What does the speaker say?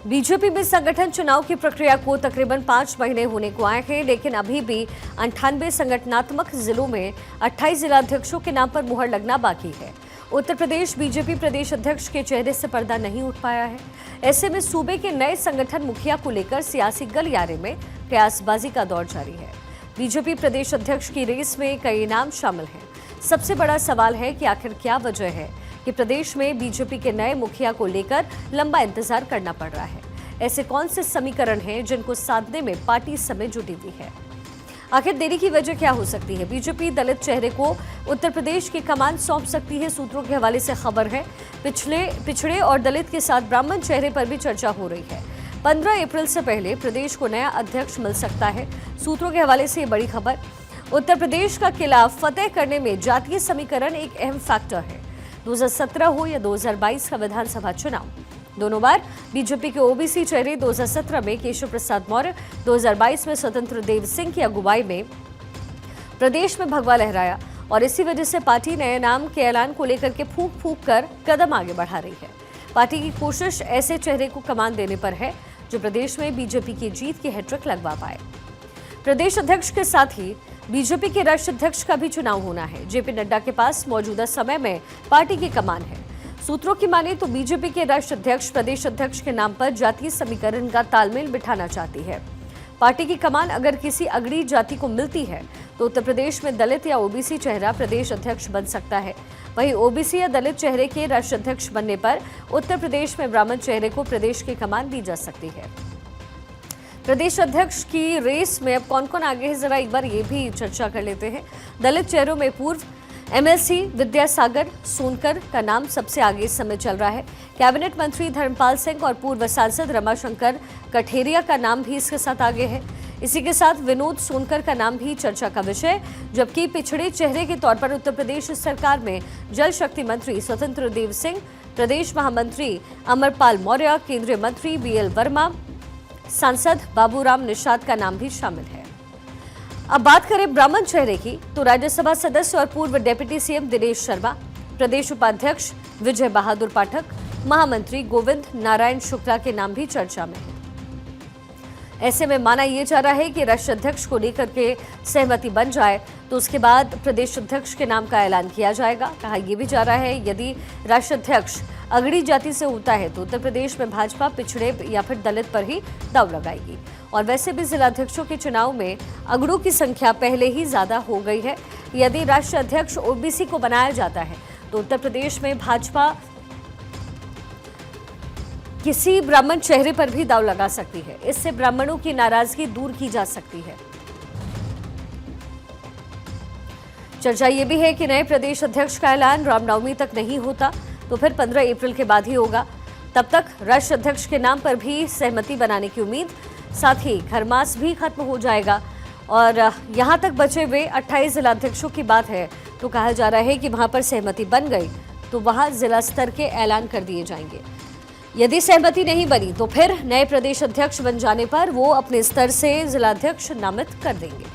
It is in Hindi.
बीजेपी में संगठन चुनाव की प्रक्रिया को तकरीबन 5 महीने होने को आए हैं, लेकिन अभी भी 98 संगठनात्मक जिलों में 28 जिलाध्यक्षों के नाम पर मुहर लगना बाकी है। उत्तर प्रदेश बीजेपी प्रदेश अध्यक्ष के चेहरे से पर्दा नहीं उठ पाया है। ऐसे में सूबे के नए संगठन मुखिया को लेकर सियासी गलियारे में कयासबाजी का दौर जारी है। बीजेपी प्रदेश अध्यक्ष की रेस में कई नाम शामिल हैं। सबसे बड़ा सवाल है कि आखिर क्या वजह है कि प्रदेश में बीजेपी के नए मुखिया को लेकर लंबा इंतजार करना पड़ रहा है। ऐसे कौन से समीकरण हैं जिनको साधने में पार्टी इस समय जुटी हुई है? आखिर देरी की वजह क्या हो सकती है? बीजेपी दलित चेहरे को उत्तर प्रदेश की कमान सौंप सकती है। सूत्रों के हवाले से खबर है पिछड़े और दलित के साथ ब्राह्मण चेहरे पर भी चर्चा हो रही है। 15 अप्रैल से पहले प्रदेश को नया अध्यक्ष मिल सकता है। सूत्रों के हवाले से ये बड़ी खबर। उत्तर प्रदेश का किला फतेह करने में जातीय समीकरण एक अहम फैक्टर है। 2017 हो या 2022 का विधानसभा चुनाव, दोनों बार बीजेपी के ओबीसी चेहरे 2017 में केशव प्रसाद मौर्य, 2022 में स्वतंत्र देव सिंह की अगुवाई में प्रदेश में भगवा लहराया और इसी वजह से पार्टी नए नाम के ऐलान को लेकर के फूंक फूंक कर कदम आगे बढ़ा रही है। पार्टी की कोशिश ऐसे चेहरे को कमान देने पर है जो प्रदेश में बीजेपी की जीत की हैट्रिक लगवा पाए। प्रदेश अध्यक्ष के साथ ही बीजेपी के राष्ट्रीय अध्यक्ष का भी चुनाव होना है। जेपी नड्डा के पास मौजूदा समय में पार्टी की कमान है। सूत्रों की माने तो बीजेपी के राष्ट्रीय अध्यक्ष प्रदेश अध्यक्ष के नाम पर जातीय समीकरण का तालमेल बिठाना चाहती है। पार्टी की कमान अगर किसी अगड़ी जाति को मिलती है तो उत्तर प्रदेश में दलित या ओबीसी चेहरा प्रदेश अध्यक्ष बन सकता है। वहीं ओबीसी या दलित चेहरे के राष्ट्रीय अध्यक्ष बनने पर उत्तर प्रदेश में ब्राह्मण चेहरे को प्रदेश की कमान दी जा सकती है। प्रदेश अध्यक्ष की रेस में अब कौन कौन आगे है, जरा एक बार ये भी चर्चा कर लेते हैं। दलित चेहरों में पूर्व एमएलसी विद्यासागर सोनकर का नाम सबसे आगे इस समय चल रहा है। कैबिनेट मंत्री धर्मपाल सिंह और पूर्व सांसद रमाशंकर कठेरिया का नाम भी इसके साथ आगे है। इसी के साथ विनोद सोनकर का नाम भी चर्चा का विषय, जबकि पिछड़े चेहरे के तौर पर उत्तर प्रदेश सरकार में जल शक्ति मंत्री स्वतंत्र देव सिंह, प्रदेश महामंत्री अमरपाल मौर्य, केंद्रीय मंत्री बीएल वर्मा, सांसद बाबूराम निषाद का नाम भी शामिल है। अब बात करें ब्राह्मण चेहरे की तो राज्यसभा सदस्य और पूर्व डिप्टी सीएम दिनेश शर्मा, प्रदेश उपाध्यक्ष विजय बहादुर पाठक, महामंत्री गोविंद नारायण शुक्ला के नाम भी चर्चा में है। ऐसे में माना यह जा रहा है कि राष्ट्रीय अध्यक्ष को लेकर के सहमति बन जाए तो उसके बाद प्रदेश अध्यक्ष के नाम का ऐलान किया जाएगा। कहा यह भी जा रहा है यदि राष्ट्रीय अध्यक्ष अगड़ी जाति से होता है तो उत्तर प्रदेश में भाजपा पिछड़े या फिर दलित पर ही दांव लगाएगी। और वैसे भी जिलाध्यक्षों के चुनाव में अगड़ों की संख्या पहले ही ज्यादा हो गई है। यदि राष्ट्रीय अध्यक्ष ओबीसी को बनाया जाता है तो उत्तर प्रदेश में भाजपा किसी ब्राह्मण चेहरे पर भी दांव लगा सकती है। इससे ब्राह्मणों की नाराजगी दूर की जा सकती है। चर्चा ये भी है कि नए प्रदेश अध्यक्ष का ऐलान रामनवमी तक नहीं होता तो फिर 15 अप्रैल के बाद ही होगा। तब तक राष्ट्रीय अध्यक्ष के नाम पर भी सहमति बनाने की उम्मीद, साथ ही खरमास भी खत्म हो जाएगा। और यहां तक बचे हुए 28 जिलाध्यक्षों की बात है तो कहा जा रहा है कि वहां पर सहमति बन गई तो वहां जिला स्तर के ऐलान कर दिए जाएंगे। यदि सहमति नहीं बनी तो फिर नए प्रदेश अध्यक्ष बन जाने पर वो अपने स्तर से जिलाध्यक्ष नामित कर देंगे।